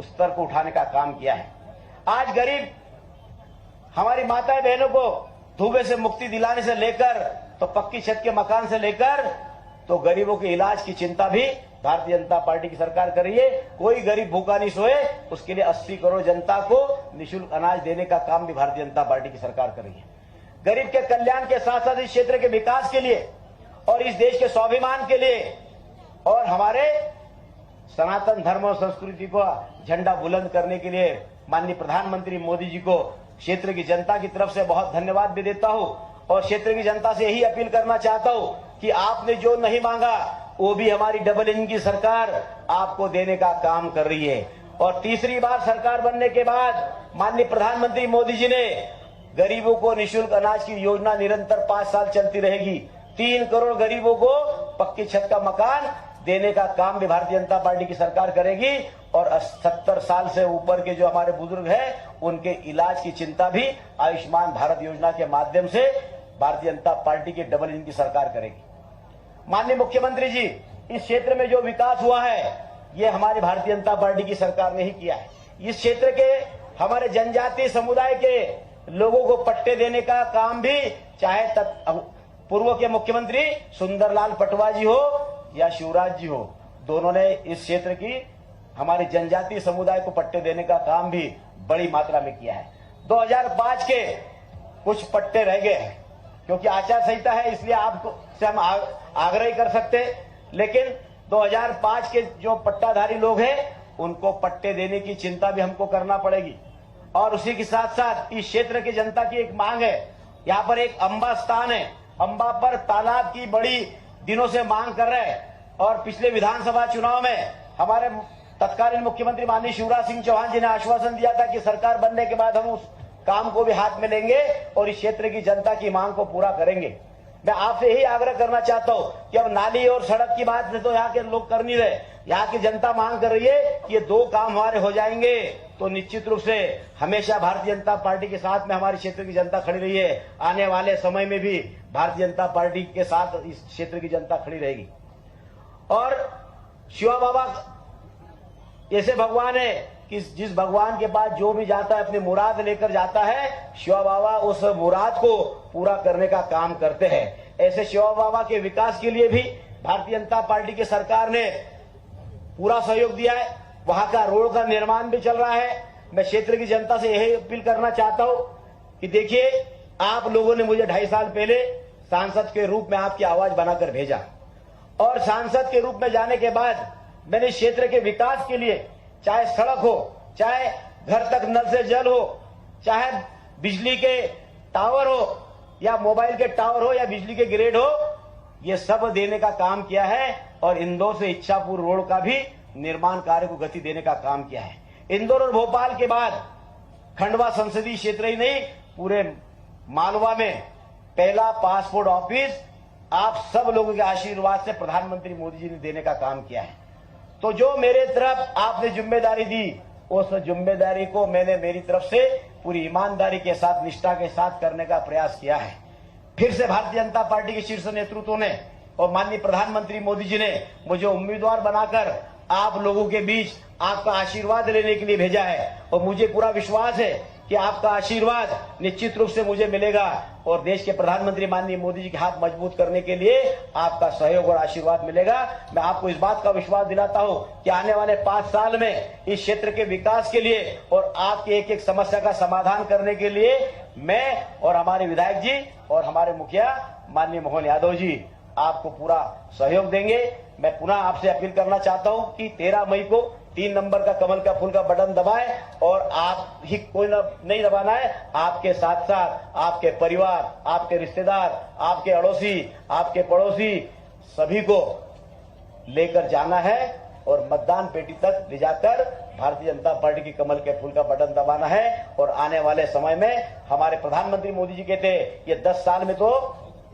उस स्तर को उठाने का काम किया है। आज गरीब हमारी माताएं बहनों को धुएं से मुक्ति दिलाने से लेकर तो पक्की छत के मकान से लेकर तो गरीबों के इलाज की चिंता भी भारतीय जनता पार्टी की सरकार कर रही है। कोई गरीब भूखा नहीं सोए, उसके लिए 80 करोड़ जनता को निःशुल्क अनाज देने का काम भी भारतीय जनता पार्टी की सरकार कर रही है। गरीब के कल्याण के साथ साथ इस क्षेत्र के विकास के लिए और इस देश के स्वाभिमान के लिए और हमारे सनातन धर्म और संस्कृति को झंडा बुलंद करने के लिए माननीय प्रधानमंत्री मोदी जी को क्षेत्र की जनता की तरफ से बहुत धन्यवाद भी देता हूं और क्षेत्र की जनता से यही अपील करना चाहता हूं कि आपने जो नहीं मांगा वो भी हमारी डबल इंजन की सरकार आपको देने का काम कर रही है। और तीसरी बार सरकार बनने के बाद माननीय प्रधानमंत्री मोदी जी ने गरीबों को निःशुल्क अनाज की योजना निरंतर 5 साल चलती रहेगी। 3 करोड़ गरीबों को पक्की छत का मकान देने का काम भी भारतीय जनता पार्टी की सरकार करेगी और 70 साल से ऊपर के जो हमारे बुजुर्ग हैं उनके इलाज की चिंता भी आयुष्मान भारत योजना के माध्यम से भारतीय जनता पार्टी की डबल इंजन की सरकार करेगी। माननीय मुख्यमंत्री जी, इस क्षेत्र में जो विकास हुआ है ये हमारी भारतीय जनता पार्टी की सरकार ने ही किया है। इस क्षेत्र के हमारे जनजातीय समुदाय के लोगों को पट्टे देने का काम भी चाहे पूर्व के मुख्यमंत्री सुंदरलाल पटवा जी हो या शिवराज जी हो, दोनों ने इस क्षेत्र की हमारे जनजातीय समुदाय को पट्टे देने का काम भी बड़ी मात्रा में किया है। 2005 के कुछ पट्टे रह गए हैं क्योंकि आचार संहिता है, इसलिए आपको से हम आग्रह कर सकते, लेकिन 2005 के जो पट्टाधारी लोग हैं उनको पट्टे देने की चिंता भी हमको करना पड़ेगी। और उसी के साथ साथ इस क्षेत्र की जनता की एक मांग है, यहाँ पर एक अंबा स्थान है, अंबा पर तालाब की बड़ी दिनों से मांग कर रहे हैं और पिछले विधानसभा चुनाव में हमारे तत्कालीन मुख्यमंत्री माननीय शिवराज सिंह चौहान जी ने आश्वासन दिया था कि सरकार बनने के बाद हम उस काम को भी हाथ में लेंगे और इस क्षेत्र की जनता की मांग को पूरा करेंगे। मैं आपसे यही आग्रह करना चाहता हूं कि अब नाली और सड़क की बात तो यहाँ के लोग कर नहीं रहे, यहाँ की जनता मांग कर रही है कि ये 2 काम हमारे हो जाएंगे तो निश्चित रूप से हमेशा भारतीय जनता पार्टी के साथ में हमारे क्षेत्र की जनता खड़ी रही है। आने वाले समय में भी भारतीय जनता पार्टी के साथ इस क्षेत्र की जनता खड़ी रहेगी। और शिवा बाबा ऐसे भगवान है कि जिस भगवान के पास जो भी जाता है अपनी मुराद लेकर जाता है, शिवा बाबा उस मुराद को पूरा करने का काम करते हैं। ऐसे शिवा बाबा के विकास के लिए भी भारतीय जनता पार्टी की सरकार ने पूरा सहयोग दिया है। वहां का रोड का निर्माण भी चल रहा है। मैं क्षेत्र की जनता से यही अपील करना चाहता हूं कि देखिए, आप लोगों ने मुझे 2.5 साल पहले सांसद के रूप में आपकी आवाज बनाकर भेजा और सांसद के रूप में जाने के बाद मैंने क्षेत्र के विकास के लिए चाहे सड़क हो, चाहे घर तक नल से जल हो, चाहे बिजली के टावर हो या मोबाइल के टावर हो या बिजली के ग्रिड हो, ये सब देने का काम किया है और इंदौर से इच्छापुर रोड का भी निर्माण कार्य को गति देने का काम किया है। इंदौर और भोपाल के बाद खंडवा संसदीय क्षेत्र ही नहीं, पूरे मालवा में पहला पासपोर्ट ऑफिस आप सब लोगों के आशीर्वाद से प्रधानमंत्री मोदी जी ने देने का काम किया है। तो जो मेरे तरफ आपने जिम्मेदारी दी, उस जिम्मेदारी को मैंने मेरी तरफ से पूरी ईमानदारी के साथ, निष्ठा के साथ करने का प्रयास किया है। फिर से भारतीय जनता पार्टी के शीर्ष नेतृत्व ने और माननीय प्रधानमंत्री मोदी जी ने मुझे उम्मीदवार बनाकर आप लोगों के बीच आपका आशीर्वाद लेने के लिए भेजा है और मुझे पूरा विश्वास है कि आपका आशीर्वाद निश्चित रूप से मुझे मिलेगा और देश के प्रधानमंत्री माननीय मोदी जी के हाथ मजबूत करने के लिए आपका सहयोग और आशीर्वाद मिलेगा। मैं आपको इस बात का विश्वास दिलाता हूं कि आने वाले 5 साल में इस क्षेत्र के विकास के लिए और आपकी एक एक समस्या का समाधान करने के लिए मैं और हमारे विधायक जी और हमारे मुखिया माननीय मोहन यादव जी आपको पूरा सहयोग देंगे। मैं पुनः आपसे अपील करना चाहता हूं कि 13 मई को 3 नंबर का कमल का फूल का बटन दबाएं और आप ही कोई नहीं दबाना है, आपके साथ साथ आपके परिवार, आपके रिश्तेदार, आपके अड़ोसी, आपके पड़ोसी सभी को लेकर जाना है और मतदान पेटी तक ले जाकर भारतीय जनता पार्टी की कमल के फूल का बटन दबाना है। और आने वाले समय में हमारे प्रधानमंत्री मोदी जी कहते हैं ये 10 साल में तो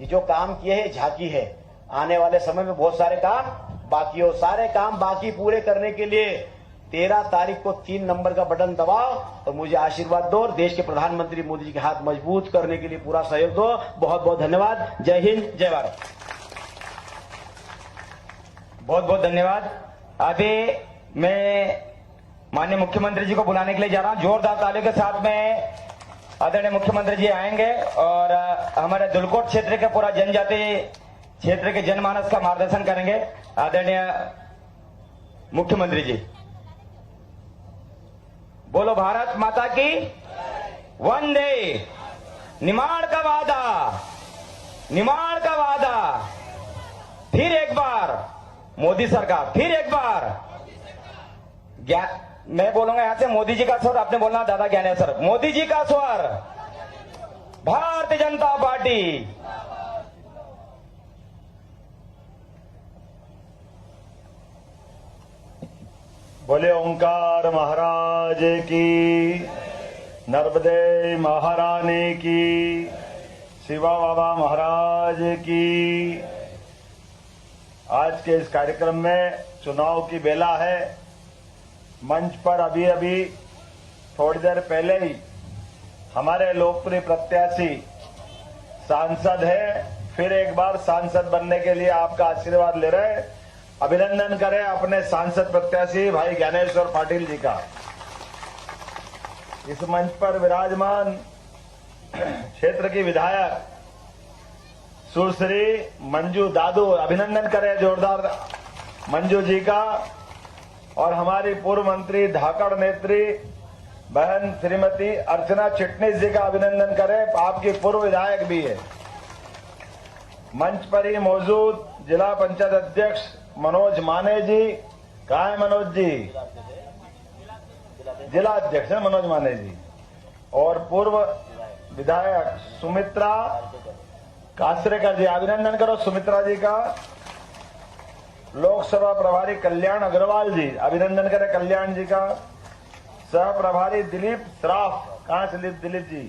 ये जो काम किए हैं झांकी है, आने वाले समय में बहुत सारे काम बाकी हो, सारे काम बाकी पूरे करने के लिए 13 तारीख को 3 नंबर का बटन दबाओ और मुझे आशीर्वाद दो और देश के प्रधानमंत्री मोदी जी के हाथ मजबूत करने के लिए पूरा सहयोग दो। बहुत बहुत धन्यवाद। जय हिंद, जय भारत। बहुत बहुत धन्यवाद। अभी मैं माननीय मुख्यमंत्री जी को बुलाने के लिए जा रहा हूं। जोरदार तालियों के साथ में आदरणीय मुख्यमंत्री जी आएंगे और हमारे दुलकोट क्षेत्र के पूरा जनजाति क्षेत्र के जनमानस का मार्गदर्शन करेंगे। आदरणीय मुख्यमंत्री जी, बोलो भारत माता की वंदे। निर्माण का वादा, निर्माण का वादा, फिर एक बार मोदी सरकार, फिर एक बार मैं बोलूंगा यहां से मोदी जी का स्वर, आपने बोलना दादा ज्ञानेश्वर, मोदी जी का स्वर, भारतीय जनता पार्टी। बोले ओंकार महाराज की, नर्मदे महारानी की, शिवा बाबा महाराज की। आज के इस कार्यक्रम में चुनाव की बेला है। मंच पर अभी अभी थोड़ी देर पहले ही हमारे लोकप्रिय प्रत्याशी सांसद है, फिर एक बार सांसद बनने के लिए आपका आशीर्वाद ले रहे हैं। अभिनंदन करें अपने सांसद प्रत्याशी भाई ज्ञानेश्वर पाटिल जी का। इस मंच पर विराजमान क्षेत्र की विधायक सुश्री मंजू दादू, अभिनंदन करें जोरदार मंजू जी का। और हमारी पूर्व मंत्री धाकड़ नेत्री बहन श्रीमती अर्चना चिटनीस जी का अभिनंदन करें, आपकी पूर्व विधायक भी है। मंच पर ही मौजूद जिला पंचायत अध्यक्ष मनोज माने जी, कहाँ है मनोज जी? जिला अध्यक्ष है मनोज माने जी। और पूर्व विधायक सुमित्रा कासरेकर जी, अभिनंदन करो सुमित्रा जी का। लोकसभा प्रभारी कल्याण अग्रवाल जी, अभिनंदन करें कल्याण जी का। सह प्रभारी दिलीप श्राफ, कहाँ दिलीप जी?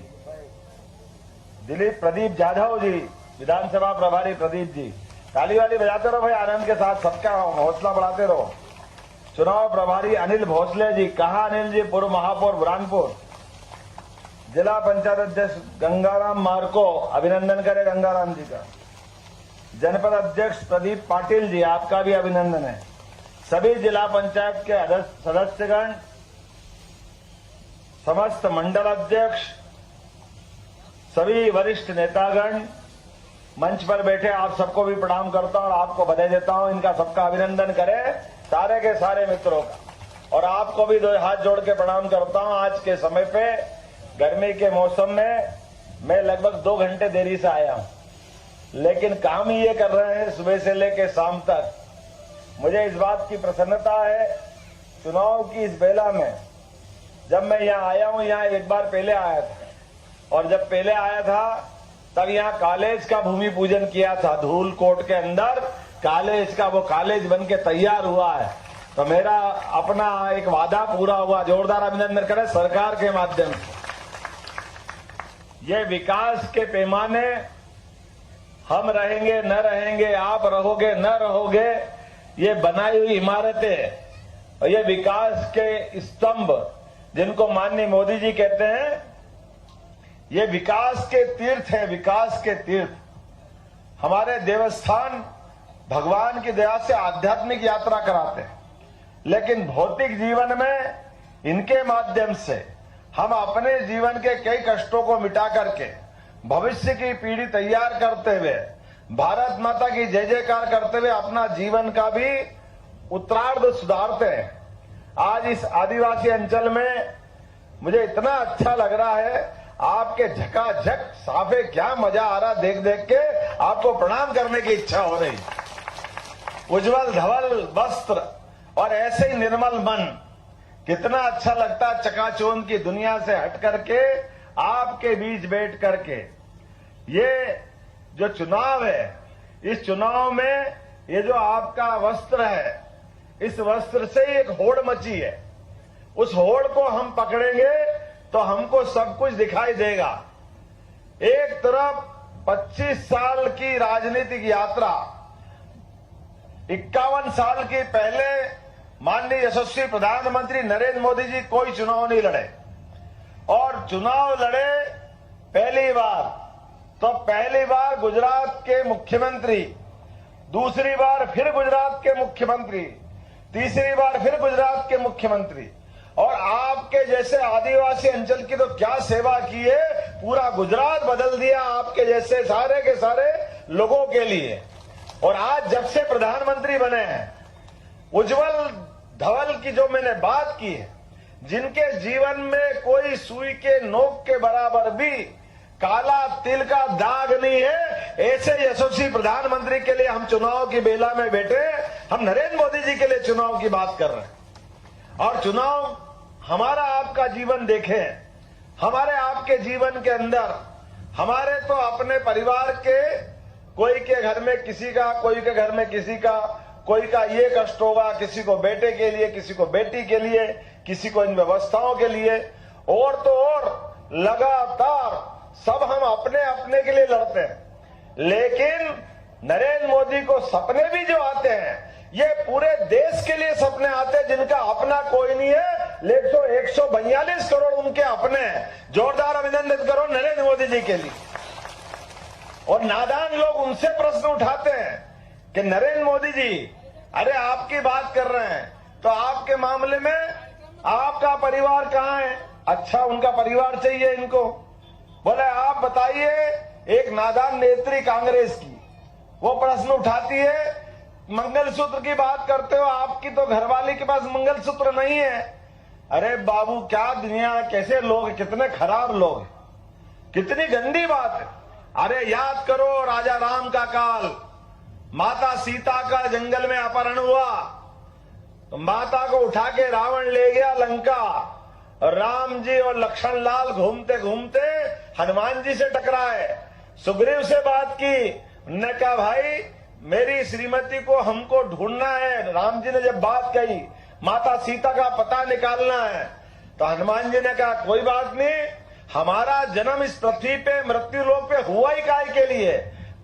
दिलीप प्रदीप जाधव जी, विधानसभा प्रभारी प्रदीप जी। ताली वाली बजाते रहो भाई, आनंद के साथ, सबका हौसला बढ़ाते रहो। चुनाव प्रभारी अनिल भोसले जी, कहाँ अनिल जी? पूर्व महापौर बुरहानपुर। जिला पंचायत अध्यक्ष गंगाराम मार्को, अभिनंदन करें गंगाराम जी का। जनपद अध्यक्ष प्रदीप पाटिल जी, आपका भी अभिनंदन है। सभी जिला पंचायत के सदस्यगण, समस्त मंडल अध्यक्ष, सभी वरिष्ठ नेतागण, मंच पर बैठे आप सबको भी प्रणाम करता हूं और आपको बधाई देता हूं। इनका सबका अभिनंदन करें, सारे के सारे मित्रों का। और आपको भी दो हाथ जोड़ के प्रणाम करता हूं। आज के समय पे गर्मी के मौसम में मैं लगभग 2 घंटे देरी से आया हूं, लेकिन काम ही ये कर रहे हैं सुबह से लेकर शाम तक। मुझे इस बात की प्रसन्नता है, चुनाव की इस बेला में जब मैं यहाँ आया हूँ, यहाँ एक बार पहले आया था, और जब पहले आया था तब यहाँ कॉलेज का भूमि पूजन किया था। धूलकोट के अंदर कॉलेज का वो कॉलेज बन के तैयार हुआ है। तो मेरा अपना एक वादा पूरा हुआ। जोरदार अभिनंदन करें सरकार के माध्यम से। ये विकास के पैमाने, हम रहेंगे न रहेंगे, आप रहोगे न रहोगे, ये बनाई हुई इमारतें और ये विकास के स्तंभ जिनको माननीय मोदी जी कहते हैं, ये विकास के तीर्थ है, विकास के तीर्थ। हमारे देवस्थान भगवान की दया से आध्यात्मिक यात्रा कराते हैं, लेकिन भौतिक जीवन में इनके माध्यम से हम अपने जीवन के कई कष्टों को मिटा करके भविष्य की पीढ़ी तैयार करते हुए, भारत माता की जय जयकार करते हुए अपना जीवन का भी उत्तरार्ध सुधारते हैं। आज इस आदिवासी अंचल में मुझे इतना अच्छा लग रहा है, आपके झकाझक साफे, क्या मजा आ रहा देख देख के, आपको प्रणाम करने की इच्छा हो रही। उज्जवल धवल वस्त्र और ऐसे ही निर्मल मन, कितना अच्छा लगता है चकाचौंध की दुनिया से हट करके आपके बीच बैठ करके। ये जो चुनाव है, इस चुनाव में ये जो आपका वस्त्र है, इस वस्त्र से एक होड़ मची है। उस होड़ को हम पकड़ेंगे तो हमको सब कुछ दिखाई देगा। एक तरफ 25 साल की राजनीतिक यात्रा, 51 साल की पहले माननीय यशस्वी प्रधानमंत्री नरेंद्र मोदी जी कोई चुनाव नहीं लड़े, और चुनाव लड़े पहली बार तो पहली बार गुजरात के मुख्यमंत्री, दूसरी बार फिर गुजरात के मुख्यमंत्री, तीसरी बार फिर गुजरात के मुख्यमंत्री, और आपके जैसे आदिवासी अंचल की तो क्या सेवा की है, पूरा गुजरात बदल दिया आपके जैसे सारे के सारे लोगों के लिए। और आज जब से प्रधानमंत्री बने हैं, उज्जवल धवल की जो मैंने बात की है, जिनके जीवन में कोई सुई के नोक के बराबर भी काला तिल का दाग नहीं है, ऐसे यशस्वी प्रधानमंत्री के लिए हम चुनाव की बेला में बैठे, हम नरेंद्र मोदी जी के लिए चुनाव की बात कर रहे हैं। और चुनाव हमारा आपका जीवन देखे, हमारे आपके जीवन के अंदर हमारे तो अपने परिवार के कोई के घर में किसी का, कोई के घर में किसी का, कोई का ये कष्ट होगा, किसी को बेटे के लिए, किसी को बेटी के लिए, किसी को इन व्यवस्थाओं के लिए, और तो और लगातार सब हम अपने अपने के लिए लड़ते हैं। लेकिन नरेंद्र मोदी को सपने भी जो आते हैं, ये पूरे देश के लिए सपने आते हैं, जिनका अपना कोई नहीं है, लेकिन 142 करोड़ उनके अपने हैं। जोरदार अभिनंदन करो नरेंद्र मोदी जी के लिए। और नादान लोग उनसे प्रश्न उठाते हैं कि नरेंद्र मोदी जी, अरे आपकी बात कर रहे हैं तो आपके मामले में आपका परिवार कहां है? अच्छा, उनका परिवार चाहिए इनको। बोले आप बताइए, एक नादान नेत्री कांग्रेस की वो प्रश्न उठाती है, मंगलसूत्र की बात करते हो, आपकी तो घरवाली के पास मंगलसूत्र नहीं है। अरे बाबू, क्या दुनिया, कैसे लोग, कितने खराब लोग, कितनी गंदी बात है। अरे याद करो राजा राम का काल, माता सीता का जंगल में अपहरण हुआ, तो माता को उठा के रावण ले गया लंका। राम जी और लक्ष्मण लाल घूमते घूमते हनुमान जी से टकराए, सुग्रीव से बात की, उन्होंने कहा भाई मेरी श्रीमती को हमको ढूंढना है। राम जी ने जब बात कही, माता सीता का पता निकालना है, तो हनुमान जी ने कहा कोई बात नहीं, हमारा जन्म इस पृथ्वी पे, मृत्यु लोक पे हुआ ही काय के लिए?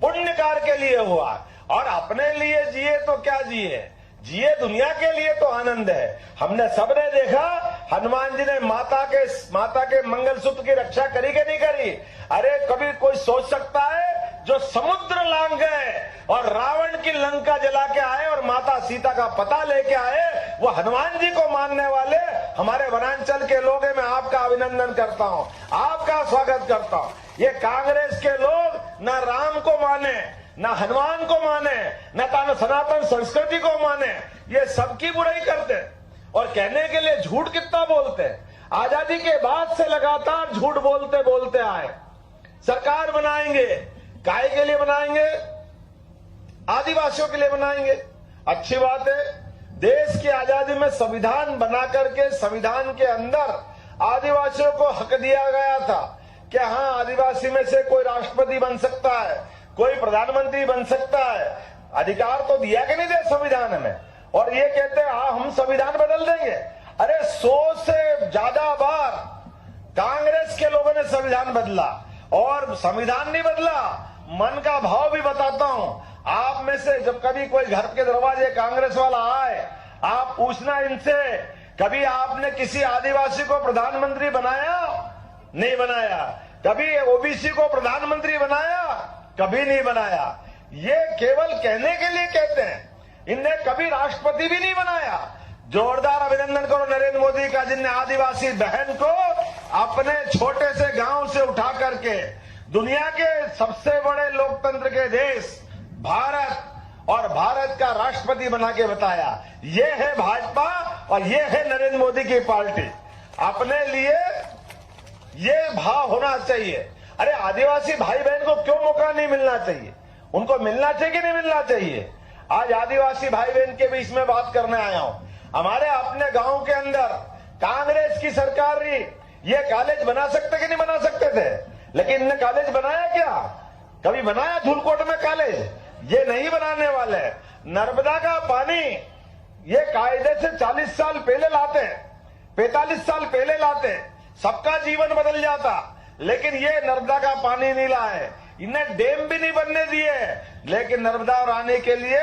पुण्य कार्य के लिए हुआ, और अपने लिए जिए तो क्या जिए, जिए दुनिया के लिए तो आनंद है। हमने सबने देखा हनुमान जी ने माता के मंगलसूत्र की रक्षा करी कि नहीं करी? अरे कभी कोई सोच सकता है जो समुद्र लांग गए और रावण की लंका जला के आए और माता सीता का पता लेके आए, वो हनुमान जी को मानने वाले हमारे वनांचल के लोग हैं। मैं आपका अभिनंदन करता हूं, आपका स्वागत करता हूं। ये कांग्रेस के लोग न राम को माने, न हनुमान को माने, न सनातन संस्कृति को माने, ये सबकी बुराई करते और कहने के लिए झूठ कितना बोलते। आजादी के बाद से लगातार झूठ बोलते बोलते आए। सरकार बनाएंगे, काय के लिए बनाएंगे? आदिवासियों के लिए बनाएंगे। अच्छी बात है, देश की आजादी में संविधान बना करके संविधान के अंदर आदिवासियों को हक दिया गया था कि हाँ, आदिवासी में से कोई राष्ट्रपति बन सकता है, कोई प्रधानमंत्री बन सकता है। अधिकार तो दिया कि नहीं दे संविधान में। और ये कहते हैं हाँ हम संविधान बदल देंगे। अरे 100 से ज्यादा बार कांग्रेस के लोगों ने संविधान बदला, और संविधान नहीं बदला, मन का भाव भी बताता हूं। आप में से जब कभी कोई घर के दरवाजे कांग्रेस वाला आए, आप पूछना इनसे, कभी आपने किसी आदिवासी को प्रधानमंत्री बनाया? नहीं बनाया। कभी ओबीसी को प्रधानमंत्री बनाया? कभी नहीं बनाया। ये केवल कहने के लिए कहते हैं, इनने कभी राष्ट्रपति भी नहीं बनाया। जोरदार अभिनंदन करो नरेंद्र मोदी का, जिनने आदिवासी बहन को अपने छोटे से गांव से उठा करके दुनिया के सबसे बड़े लोकतंत्र के देश भारत और भारत का राष्ट्रपति बना के बताया। ये है भाजपा और ये है नरेंद्र मोदी की पार्टी। अपने लिए ये भाव होना चाहिए। अरे आदिवासी भाई बहन को क्यों मौका नहीं मिलना चाहिए? उनको मिलना चाहिए कि नहीं मिलना चाहिए? आज आदिवासी भाई बहन के बीच में बात करने आया हूं। हमारे अपने गांव के अंदर कांग्रेस की सरकार रही, ये कॉलेज बना सकते कि नहीं बना सकते थे? लेकिन इनने कॉलेज बनाया क्या? कभी बनाया धूलकोट में कॉलेज? ये नहीं बनाने वाले। नर्मदा का पानी ये कायदे से 40 साल पहले लाते, 45 साल पहले लाते, सबका जीवन बदल जाता। लेकिन ये नर्मदा का पानी नहीं लाए, इन्हें डैम भी नहीं बनने दिए। लेकिन नर्मदा रानी के लिए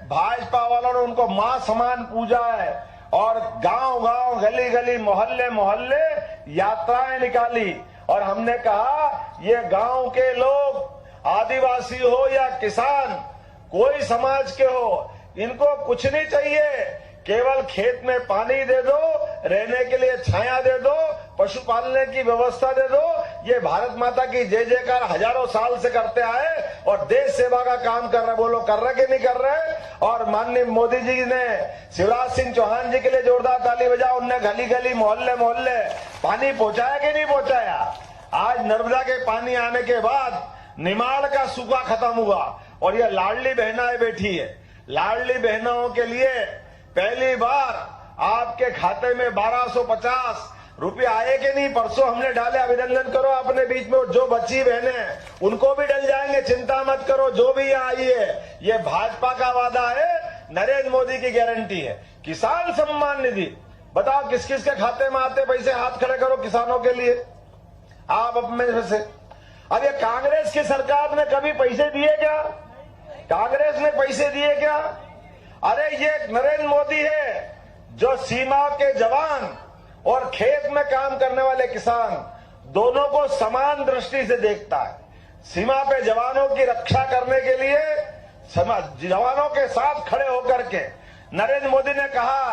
भाजपा वालों ने उनको मां समान पूजा है, और गांव गांव, गली गली, मोहल्ले मोहल्ले यात्राएं निकाली। और हमने कहा ये गांव के लोग, आदिवासी हो या किसान, कोई समाज के हो, इनको कुछ नहीं चाहिए केवल खेत में पानी दे दो, रहने के लिए छाया दे दो, पशु पालने की व्यवस्था दे दो। ये भारत माता की जय जयकार हजारों साल से करते आए और देश सेवा का काम कर रहे। बोलो कर रहे कि नहीं कर रहे? और माननीय मोदी जी ने शिवराज सिंह चौहान जी के लिए जोरदार ताली बजाओ। उनने गली गली मोहल्ले मोहल्ले पानी पहुंचाया कि नहीं पहुंचाया? आज नर्मदा के पानी आने के बाद निमाड़ का सूखा खत्म हुआ और ये लाडली बहनाएं बैठी है। लाडली बहनों के लिए पहली बार आपके खाते में 1250 रुपये आए कि नहीं? परसों हमने डाले, अभिनंदन करो अपने बीच में। जो बच्ची बहनें उनको भी डल जाएंगे, चिंता मत करो। जो भी यहाँ आई है, ये भाजपा का वादा है, नरेंद्र मोदी की गारंटी है। किसान सम्मान निधि बताओ किस किस के खाते में आते पैसे? हाथ खड़े करो किसानों के लिए आप अपने से। अब ये कांग्रेस की सरकार ने कभी पैसे दिए क्या? कांग्रेस ने पैसे दिए क्या? अरे ये नरेंद्र मोदी है जो सीमा के जवान और खेत में काम करने वाले किसान दोनों को समान दृष्टि से देखता है। सीमा पे जवानों की रक्षा करने के लिए जवानों के साथ खड़े होकर के नरेंद्र मोदी ने कहा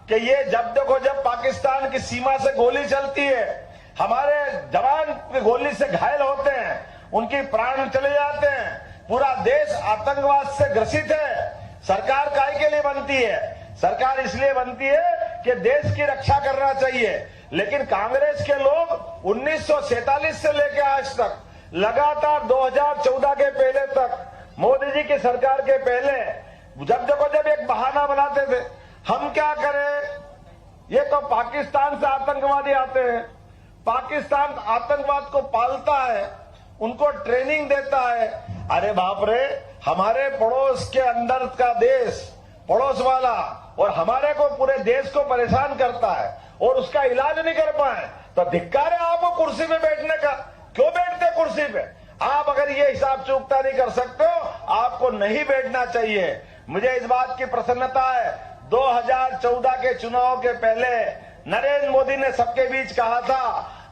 कि ये जब देखो जब पाकिस्तान की सीमा से गोली चलती है, हमारे जवान गोली से घायल होते हैं, उनकी प्राण चले जाते हैं, पूरा देश आतंकवाद से ग्रसित है। सरकार काय के लिए बनती है? सरकार इसलिए बनती है कि देश की रक्षा करना चाहिए। लेकिन कांग्रेस के लोग 1947 से लेकर आज तक लगातार 2014 के पहले तक, मोदी जी की सरकार के पहले, जब एक बहाना बनाते थे, हम क्या करें, ये तो पाकिस्तान से आतंकवादी आते हैं, पाकिस्तान आतंकवाद को पालता है, उनको ट्रेनिंग देता है। अरे बाप रे, हमारे पड़ोस के अंदर का देश, पड़ोस वाला, और हमारे को पूरे देश को परेशान करता है और उसका इलाज नहीं कर पाए तो धिक्कार है आपको कुर्सी पे बैठने का। क्यों बैठते कुर्सी पे? आप अगर ये हिसाब चूकता नहीं कर सकते हो, आपको नहीं बैठना चाहिए। मुझे इस बात की प्रसन्नता है, 2014 के चुनाव के पहले नरेंद्र मोदी ने सबके बीच कहा था,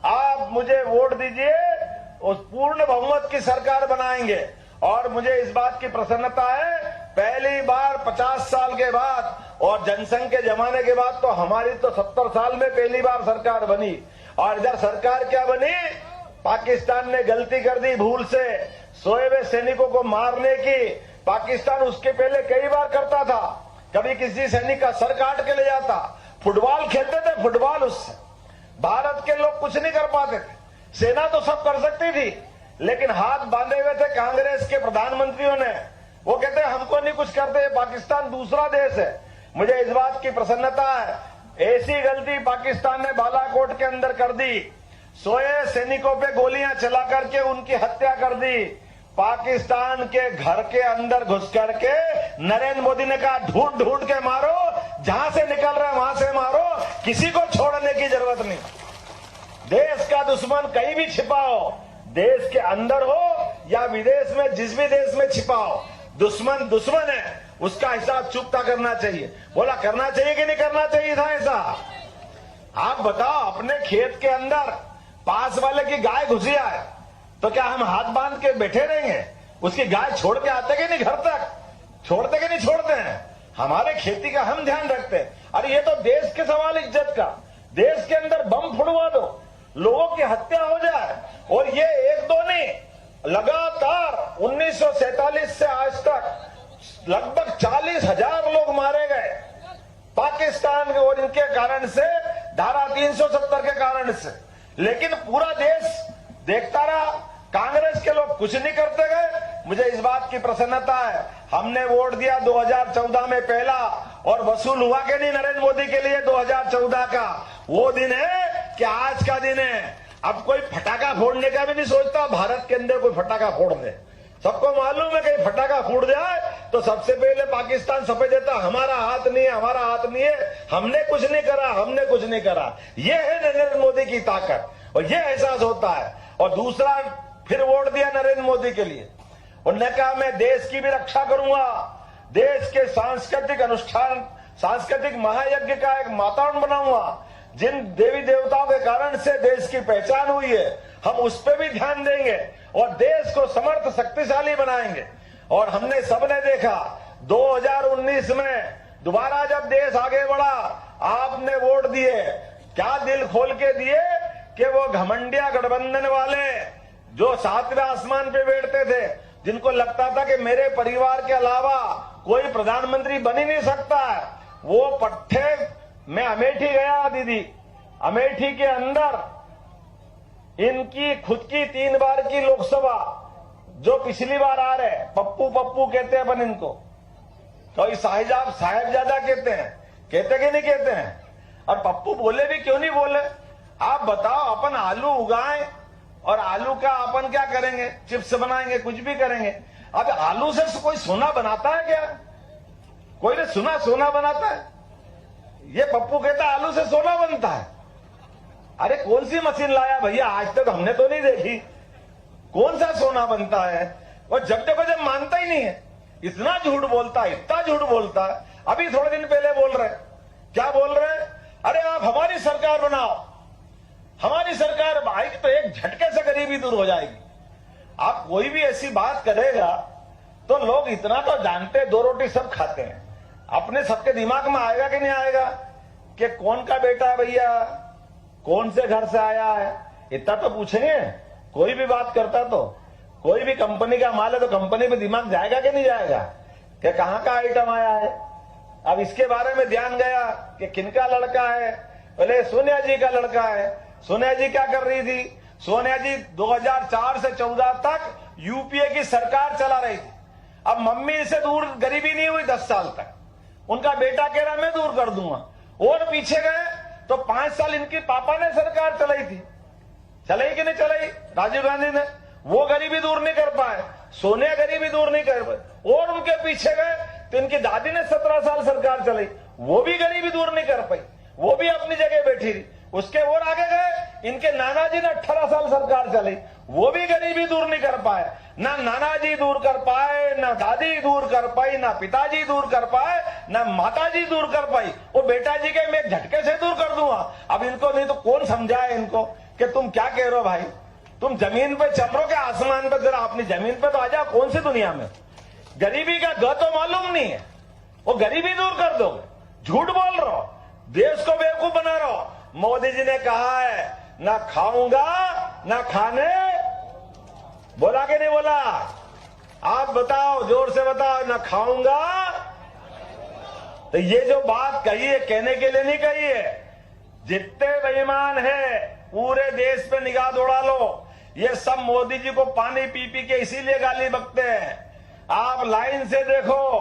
आप मुझे वोट दीजिए, उस पूर्ण बहुमत की सरकार बनाएंगे। और मुझे इस बात की प्रसन्नता है, पहली बार 50 साल के बाद और जनसंघ के जमाने के बाद तो हमारी तो 70 साल में पहली बार सरकार बनी। और इधर सरकार क्या बनी? पाकिस्तान ने गलती कर दी भूल से, सोए हुए सैनिकों को मारने की। पाकिस्तान उसके पहले कई बार करता था, कभी किसी सैनिक का सर काट के ले जाता। फुटबॉल खेलते थे, फुटबॉल उससे भारत के लोग कुछ नहीं कर पाते थे। सेना तो सब कर सकती थी, लेकिन हाथ बांधे हुए थे कांग्रेस के प्रधानमंत्रियों ने। वो कहते हमको नहीं कुछ करते, पाकिस्तान दूसरा देश है। मुझे इस बात की प्रसन्नता है, ऐसी गलती पाकिस्तान ने बालाकोट के अंदर कर दी, सोए सैनिकों पे गोलियां चला करके उनकी हत्या कर दी। पाकिस्तान के घर के अंदर घुस करके नरेंद्र मोदी ने कहा ढूंढ ढूंढ के मारो, जहां से निकल रहा है वहां से मारो, किसी को छोड़ने की जरूरत नहीं। देश का दुश्मन कहीं भी छिपाओ, देश के अंदर हो या विदेश में, जिस भी देश में छिपाओ, दुश्मन दुश्मन है, उसका हिसाब चुकता करना चाहिए। बोला करना चाहिए कि नहीं करना चाहिए था ऐसा? आप बताओ, अपने खेत के अंदर पास वाले की गाय घुसी आए तो क्या हम हाथ बांध के बैठे रहेंगे? उसकी गाय छोड़ के आते कि नहीं घर तक? छोड़ते कि नहीं छोड़ते हैं? हमारे खेती का हम ध्यान रखते हैं। अरे ये तो देश के सवाल इज्जत का। देश के अंदर बम फुड़वा दो, लोगों की हत्या हो जाए, और ये एक दो नहीं, लगातार 1947 से आज तक लगभग 40,000 लोग मारे गए पाकिस्तान के और इनके कारण से, धारा 370 के कारण से। लेकिन पूरा देश देखता रहा, कांग्रेस के लोग कुछ नहीं करते गए। मुझे इस बात की प्रसन्नता है, हमने वोट दिया 2014 में पहला, और वसूल हुआ कि नहीं नरेंद्र मोदी के लिए 2014 का? वो दिन है कि आज का दिन है। अब कोई फटाका फोड़ने का भी नहीं सोचता भारत के अंदर कोई फटाका फोड़ दे। सबको मालूम है कि फटाका फूट जाए तो सबसे पहले पाकिस्तान सफेद देता, हमारा हाथ नहीं है, हमारा हाथ नहीं है, हमने कुछ नहीं करा, हमने कुछ नहीं करा। ये है नरेंद्र मोदी की ताकत, और ये एहसास होता है। और दूसरा, फिर वोट दिया नरेंद्र मोदी के लिए, उन्होंने कहा मैं देश की भी रक्षा करूंगा, देश के सांस्कृतिक अनुष्ठान, सांस्कृतिक महायज्ञ का एक वातावरण बनाऊंगा। जिन देवी देवताओं के कारण से देश की पहचान हुई है, हम उस पर भी ध्यान देंगे और देश को समर्थ शक्तिशाली बनाएंगे। और हमने सबने देखा 2019 में दोबारा जब देश आगे बढ़ा, आपने वोट दिए, क्या दिल खोल के दिए कि वो घमंडिया गठबंधन वाले जो सातवें आसमान पे बैठते थे, जिनको लगता था कि मेरे परिवार के अलावा कोई प्रधानमंत्री बन ही नहीं सकता है, वो पट्टे में अमेठी गया दीदी, अमेठी के अंदर इनकी खुद की 3 बार की लोकसभा जो पिछली बार आ रहे, पप्पू पप्पू कहते हैं अपन इनको, तो साहेबजादा कहते हैं, कहते कि नहीं कहते हैं? और पप्पू बोले भी क्यों नहीं बोले? आप बताओ, अपन आलू उगाएं और आलू का अपन क्या करेंगे? चिप्स बनाएंगे, कुछ भी करेंगे। अब आलू से कोई सोना बनाता है क्या? कोई ने सुना सोना बनाता है? ये पप्पू कहता है आलू से सोना बनता है। अरे कौन सी मशीन लाया भैया? आज तक हमने तो नहीं देखी। कौन सा सोना बनता है? और जब देखो जब मानता ही नहीं है, इतना झूठ बोलता है, इतना झूठ बोलता है। अभी थोड़े दिन पहले बोल रहे, क्या बोल रहे? अरे आप हमारी सरकार बनाओ, हमारी सरकार आएगी तो एक झटके से गरीबी दूर हो जाएगी। आप कोई भी ऐसी बात करेगा तो लोग इतना तो जानते, 2 रोटी सब खाते हैं। अपने सबके दिमाग में आएगा कि नहीं आएगा कि कौन का बेटा है भैया, कौन से घर से आया है, इतना तो पूछेंगे। कोई भी बात करता तो, कोई भी कंपनी का माल है तो कंपनी में दिमाग जाएगा कि नहीं जाएगा कि कहां का आइटम आया है। अब इसके बारे में ध्यान गया कि किनका लड़का है, बोले सोनिया जी का लड़का है। सोनिया जी क्या कर रही थी? सोनिया जी 2004 से 14 तक यूपीए की सरकार चला रही थी। अब मम्मी से दूर गरीबी नहीं हुई 10 साल तक। उनका बेटा कह रहा मैं दूर कर दूंगा। और पीछे गए तो 5 साल इनकी पापा ने सरकार चलाई थी, चलाई कि नहीं चलाई? राजीव गांधी ने। वो गरीबी दूर नहीं कर पाए, सोनिया गरीबी दूर नहीं कर पाए। और उनके पीछे गए तो इनकी दादी ने 17 साल सरकार चलाई, वो भी गरीबी दूर नहीं कर पाई, वो भी अपनी जगह बैठी रही। उसके और आगे गए, इनके नाना जी ने 18 साल सरकार चलाई, वो भी गरीबी दूर नहीं कर पाए। ना नाना जी दूर कर पाए, ना दादी दूर कर पाई, ना पिताजी दूर कर पाए, ना माता जी दूर कर पाई। वो बेटा जी के मैं झटके से दूर कर दूंगा। अब इनको नहीं तो कौन समझाए इनको कि तुम क्या कह रहे हो भाई? तुम जमीन पे चल रहे हो क्या आसमान पे? जरा अपनी जमीन पे तो आ जाओ। कौन सी दुनिया में? गरीबी का ग तो मालूम नहीं है, वो गरीबी दूर कर दोगे। झूठ बोल रहे हो, देश को बेवकूफ बना रहे हो। मोदी जी ने कहा है ना खाऊंगा ना खाने, बोला कि नहीं बोला? आप बताओ, जोर से बताओ, ना खाऊंगा। तो ये जो बात कही है कहने के लिए नहीं कही है। जितने बेईमान है पूरे देश पे निगाह दौड़ा लो, ये सब मोदी जी को पानी पी पी के इसीलिए गाली बकते हैं। आप लाइन से देखो,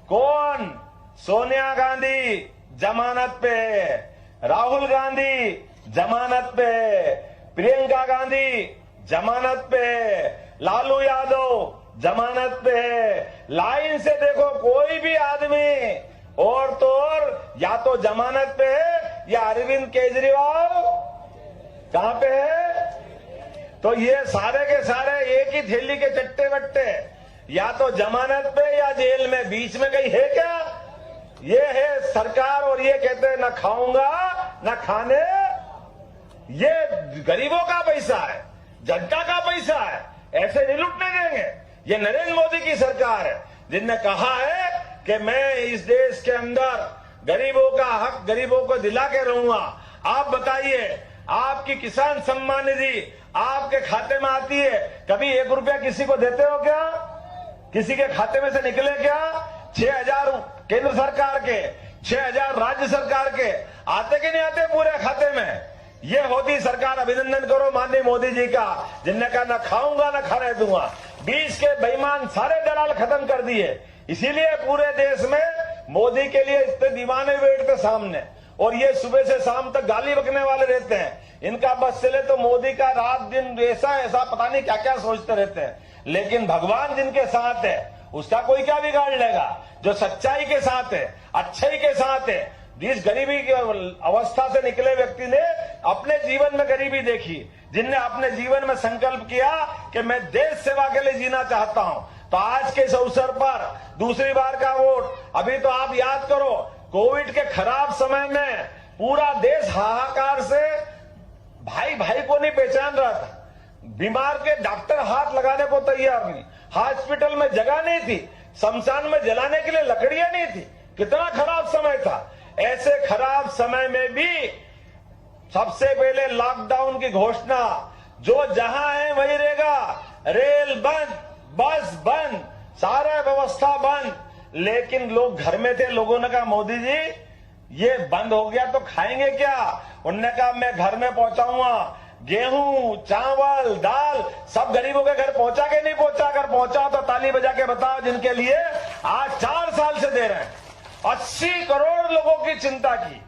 कौन? सोनिया गांधी जमानत पे, राहुल गांधी जमानत पे, प्रियंका गांधी जमानत पे, लालू यादव जमानत पे। लाइन से देखो, कोई भी आदमी और तो और या तो जमानत पे है या अरविंद केजरीवाल कहां पे है? तो ये सारे के सारे एक ही थैली के चट्टे बट्टे, या तो जमानत पे या जेल में, बीच में कहीं है क्या? ये है सरकार। और ये कहते हैं ना खाऊंगा ना खाने। ये गरीबों का पैसा है, जनता का पैसा है, ऐसे नहीं लुटने देंगे। ये नरेंद्र मोदी की सरकार है जिनने कहा है कि मैं इस देश के अंदर गरीबों का हक गरीबों को दिला के रहूंगा। आप बताइए, आपकी किसान सम्मान निधि आपके खाते में आती है, कभी 1 रुपया किसी को देते हो क्या? किसी के खाते में से निकले क्या? 6,000 केंद्र सरकार के, 6,000 राज्य सरकार के आते कि नहीं आते पूरे खाते में? ये मोदी सरकार, अभिनंदन करो माननीय मोदी जी का, जिनने कहा ना खाऊंगा ना खाने दूंगा। 20 के बेईमान सारे दलाल खत्म कर दिए। इसीलिए पूरे देश में मोदी के लिए इतने दीवाने बैठते सामने, और ये सुबह से शाम तक गाली बकने वाले रहते हैं। इनका बस चले तो मोदी का रात दिन ऐसा ऐसा पता नहीं क्या क्या सोचते रहते हैं। लेकिन भगवान जिनके साथ है उसका कोई क्या बिगाड़ लेगा? जो सच्चाई के साथ है, अच्छाई के साथ है। जिस गरीबी की अवस्था से निकले व्यक्ति ने अपने जीवन में गरीबी देखी, जिनने अपने जीवन में संकल्प किया कि मैं देश सेवा के लिए जीना चाहता हूं, तो आज के इस अवसर पर दूसरी बार का वोट। अभी तो आप याद करो, कोविड के खराब समय में पूरा देश हाहाकार से भाई भाई को नहीं पहचान रहा था। बीमार के डॉक्टर हाथ लगाने को तैयार नहीं, हॉस्पिटल में जगह नहीं थी, शमशान में जलाने के लिए लकड़ियां नहीं थी। कितना खराब समय था। ऐसे खराब समय में भी सबसे पहले लॉकडाउन की घोषणा, जो जहां है वही रहेगा, रेल बंद, बस बंद, सारा व्यवस्था बंद, लेकिन लोग घर में थे। लोगों ने कहा मोदी जी ये बंद हो गया तो खाएंगे क्या? उन्होंने कहा मैं घर में पहुंचाऊंगा गेहूं, चावल, दाल, सब गरीबों के घर पहुंचा के नहीं पहुंचा? अगर पहुंचा तो ताली बजा के बताओ, जिनके लिए आज 4 साल से दे रहे हैं। 80 करोड़ लोगों की चिंता की।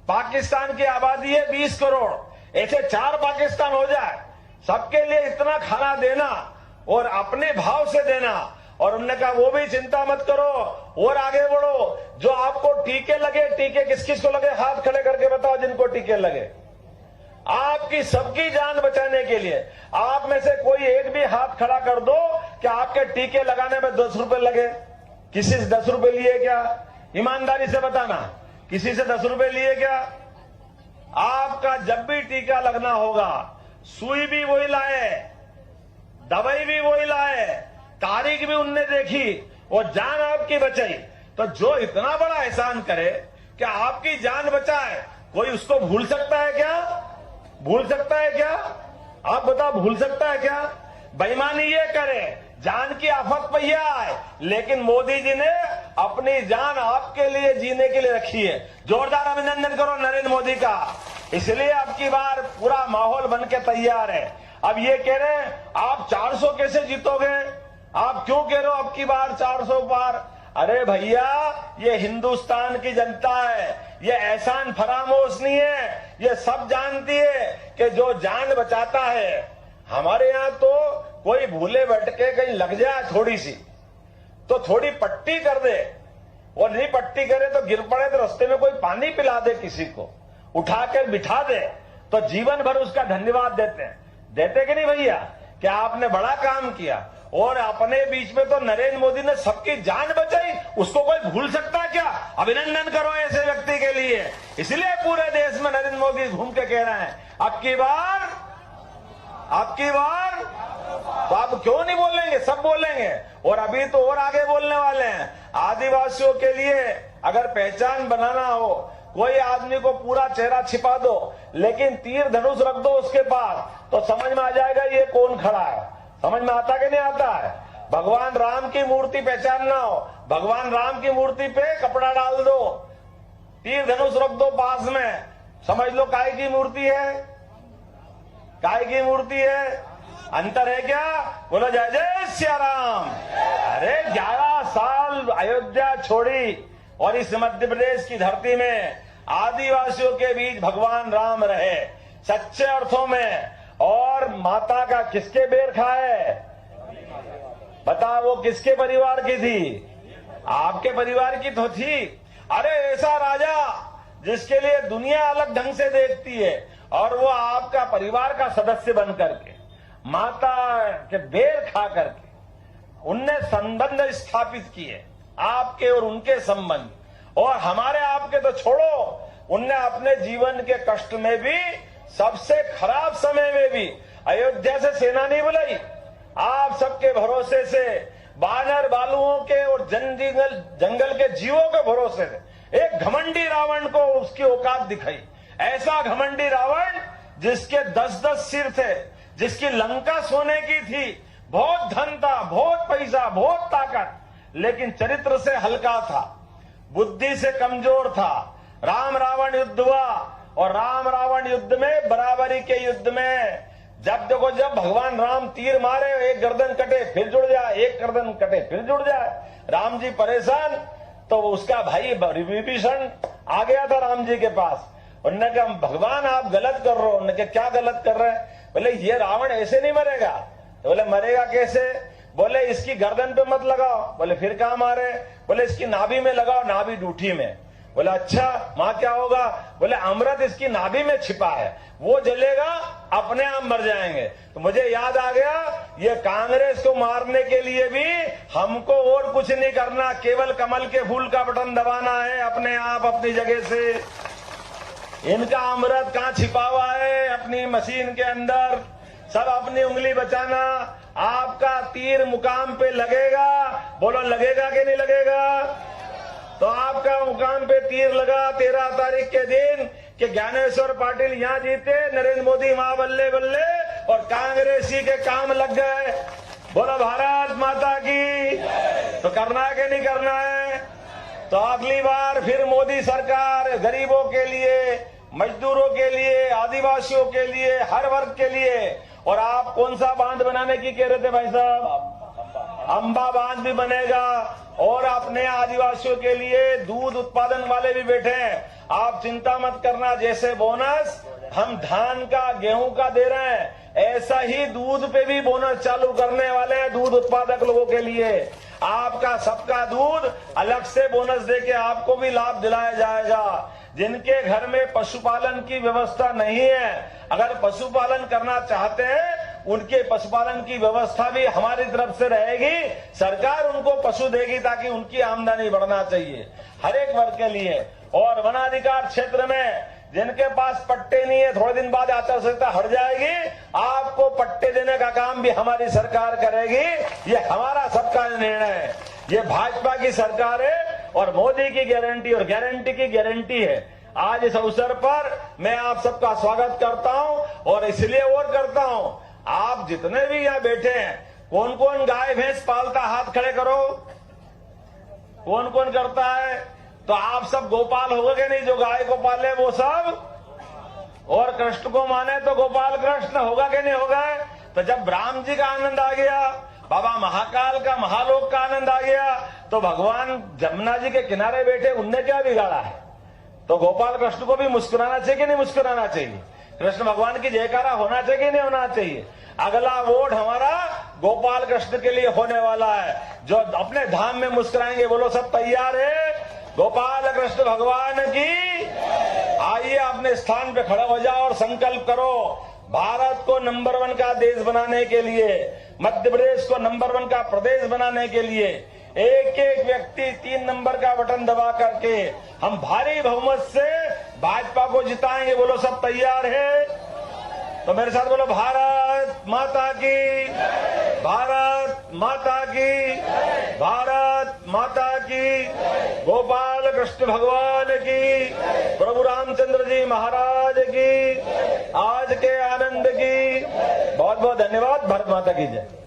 पाकिस्तान की आबादी है 20 करोड़, ऐसे 4 पाकिस्तान हो जाए, सबके लिए इतना खाना देना और अपने भाव से देना। और उन्होंने कहा वो भी चिंता मत करो और आगे बढ़ो, जो आपको टीके लगे, टीके किस किस को लगे, हाथ खड़े करके बताओ जिनको टीके लगे। आपकी सबकी जान बचाने के लिए आप में से कोई एक भी हाथ खड़ा कर दो कि आपके टीके लगाने में 10 रुपए लगे। किसी से 10 रुपए लिए क्या? ईमानदारी से बताना, किसी से 10 रुपए लिए क्या? आपका जब भी टीका लगना होगा, सुई भी वही लाए, दवाई भी वही लाए, तारीख भी उनने देखी और जान आपकी बचाई। तो जो इतना बड़ा एहसान करे कि आपकी जान बचाए, कोई उसको भूल सकता है क्या? भूल सकता है क्या? आप बताओ, भूल सकता है क्या? बेईमानी ये करे, जान की आफत पे आए, लेकिन मोदी जी ने अपनी जान आपके लिए जीने के लिए रखी है। जोरदार अभिनंदन करो नरेंद्र मोदी का। इसलिए अब की बार पूरा माहौल बन के तैयार है। अब ये कह रहे हैं आप 400 कैसे जीतोगे? आप क्यों कह रहे हो अब की बार 400 पार? अरे भैया, ये हिंदुस्तान की जनता है, ये एहसान फरामोश नहीं है। ये सब जानती है कि जो जान बचाता है, हमारे यहां तो कोई भूले भटके कहीं लग जाए थोड़ी सी तो थोड़ी पट्टी कर दे, और नहीं पट्टी करे तो गिर पड़े तो रास्ते में कोई पानी पिला दे, किसी को उठाकर बिठा दे, तो जीवन भर उसका धन्यवाद देते हैं। देते कि नहीं भैया? कि आपने बड़ा काम किया। और अपने बीच में तो नरेंद्र मोदी ने सबकी जान बचाई, उसको कोई भूल सकता है क्या? अभिनंदन करो ऐसे व्यक्ति के लिए। इसलिए पूरे देश में नरेंद्र मोदी घूम के कह रहे हैं अब की बार तो आप क्यों नहीं बोलेंगे? सब बोलेंगे। और अभी तो और आगे बोलने वाले हैं। आदिवासियों के लिए अगर पहचान बनाना हो, कोई आदमी को पूरा चेहरा छिपा दो, लेकिन तीर धनुष रख दो उसके पास, तो समझ में आ जाएगा ये कौन खड़ा है। समझ में आता कि नहीं आता है? भगवान राम की मूर्ति पहचानना हो, भगवान राम की मूर्ति पे कपड़ा डाल दो, तीर धनुष रख दो पास में, समझ लो काय की मूर्ति है, काय की मूर्ति है। अंतर है क्या? बोलो जय जय सिया राम। अरे 11 साल अयोध्या छोड़ी और इस मध्य प्रदेश की धरती में आदिवासियों के बीच भगवान राम रहे सच्चे अर्थों में। और माता का किसके बेर खाए? बता, वो किसके परिवार की थी? आपके परिवार की तो थी। अरे ऐसा राजा जिसके लिए दुनिया अलग ढंग से देखती है, और वो आपका परिवार का सदस्य बन करके माता के बेर खा करके उनने संबंध स्थापित किए, आपके और उनके संबंध। और हमारे आपके तो छोड़ो, उनने अपने जीवन के कष्ट में भी, सबसे खराब समय में भी अयोध्या से सेना नहीं बुलाई। आप सबके भरोसे से, बानर बालुओं के और जंगल के जीवों के भरोसे से एक घमंडी रावण को उसकी औकात दिखाई। ऐसा घमंडी रावण जिसके 10-10 सिर थे, जिसकी लंका सोने की थी, बहुत धन था, बहुत पैसा, बहुत ताकत, लेकिन चरित्र से हल्का था, बुद्धि से कमजोर था। राम रावण युद्ध हुआ, और राम रावण युद्ध में, बराबरी के युद्ध में, जब देखो जब भगवान राम तीर मारे, एक गर्दन कटे फिर जुड़ जाए, एक गर्दन कटे फिर जुड़ जाए, राम जी परेशान। तो उसका भाई विभीषण आ गया था राम जी के पास। उन्होंने कहा भगवान आप गलत कर रहे हो। उन्होंने कहा क्या गलत कर रहे हैं? बोले ये रावण ऐसे नहीं मरेगा। तो बोले मरेगा कैसे? बोले इसकी गर्दन पे मत लगाओ। बोले फिर कहां मारे? बोले इसकी नाभि में लगाओ, नाभि डूठी में। बोले अच्छा, वहां क्या होगा? बोले अमृत इसकी नाभि में छिपा है, वो जलेगा, अपने आप मर जाएंगे। तो मुझे याद आ गया, ये कांग्रेस को मारने के लिए भी हमको और कुछ नहीं करना, केवल कमल के फूल का बटन दबाना है अपने आप अपनी जगह से। इनका अमृत कहां छिपा हुआ है? अपनी मशीन के अंदर। सब अपनी उंगली बचाना। आपका तीर मुकाम पे लगेगा। बोलो लगेगा कि नहीं लगेगा? तो आपका मुकाम पे तीर लगा 13 तारीख के दिन कि ज्ञानेश्वर पाटिल यहां जीते, नरेंद्र मोदी वहां बल्ले बल्ले और कांग्रेसी के काम लग गए। बोला भारत माता की। तो करना है कि नहीं करना है? तो अगली बार फिर मोदी सरकार गरीबों के लिए, मजदूरों के लिए, आदिवासियों के लिए, हर वर्ग के लिए। और आप कौन सा बांध बनाने की कह रहे थे भाई साहब? अंबा बांध भी बनेगा और अपने आदिवासियों के लिए दूध उत्पादन वाले भी बैठे हैं। आप चिंता मत करना, जैसे बोनस हम धान का, गेहूं का दे रहे हैं, ऐसा ही दूध पे भी बोनस चालू करने वाले हैं दूध उत्पादक लोगों के लिए। आपका सबका दूध अलग से बोनस देके आपको भी लाभ दिलाया जाएगा। जिनके घर में पशुपालन की व्यवस्था नहीं है, अगर पशुपालन करना चाहते हैं, उनके पशुपालन की व्यवस्था भी हमारी तरफ से रहेगी। सरकार उनको पशु देगी ताकि उनकी आमदनी बढ़ना चाहिए हर एक वर्ग के लिए। और वनाधिकार क्षेत्र में जिनके पास पट्टे नहीं है, थोड़े दिन बाद आचार संहिता हट जाएगी, आपको पट्टे देने का काम भी हमारी सरकार करेगी। ये हमारा सबका निर्णय है। ये भाजपा की सरकार है और मोदी की गारंटी और गारंटी की गारंटी है। आज इस अवसर पर मैं आप सबका स्वागत करता हूं और इसलिए और करता हूं, आप जितने भी यहाँ बैठे हैं, कौन कौन गाय भैंस पालता, हाथ खड़े करो। कौन कौन करता है? तो आप सब गोपाल हो गए नहीं? जो गाय को पाले वो सब, और कृष्ण को माने तो गोपाल कृष्ण होगा कि नहीं होगा? तो जब राम जी का आनंद आ गया, बाबा महाकाल का, महालोक का आनंद आ गया, तो भगवान जमुना जी के किनारे बैठे, उनने क्या बिगाड़ा है? तो गोपाल कृष्ण को भी मुस्कुराना चाहिए कि नहीं मुस्कुराना चाहिए? कृष्ण भगवान की जयकारा होना चाहिए कि नहीं होना चाहिए? अगला वोट हमारा गोपाल कृष्ण के लिए होने वाला है, जो अपने धाम में मुस्कुराएंगे। बोलो सब तैयार है? गोपाल कृष्ण भगवान की। आइए अपने स्थान पे खड़ा हो जाओ और संकल्प करो, भारत को नंबर 1 का देश बनाने के लिए, मध्य प्रदेश को नंबर 1 का प्रदेश बनाने के लिए एक एक व्यक्ति 3 नंबर का बटन दबा करके हम भारी बहुमत से भाजपा को जिताएंगे। बोलो सब तैयार है? तो मेरे साथ बोलो भारत माता की, भारत माता की, भारत माता की, गोपाल कृष्ण भगवान की, प्रभु रामचंद्र जी महाराज की, आज के आनंद की। बहुत बहुत धन्यवाद। भारत माता की जय।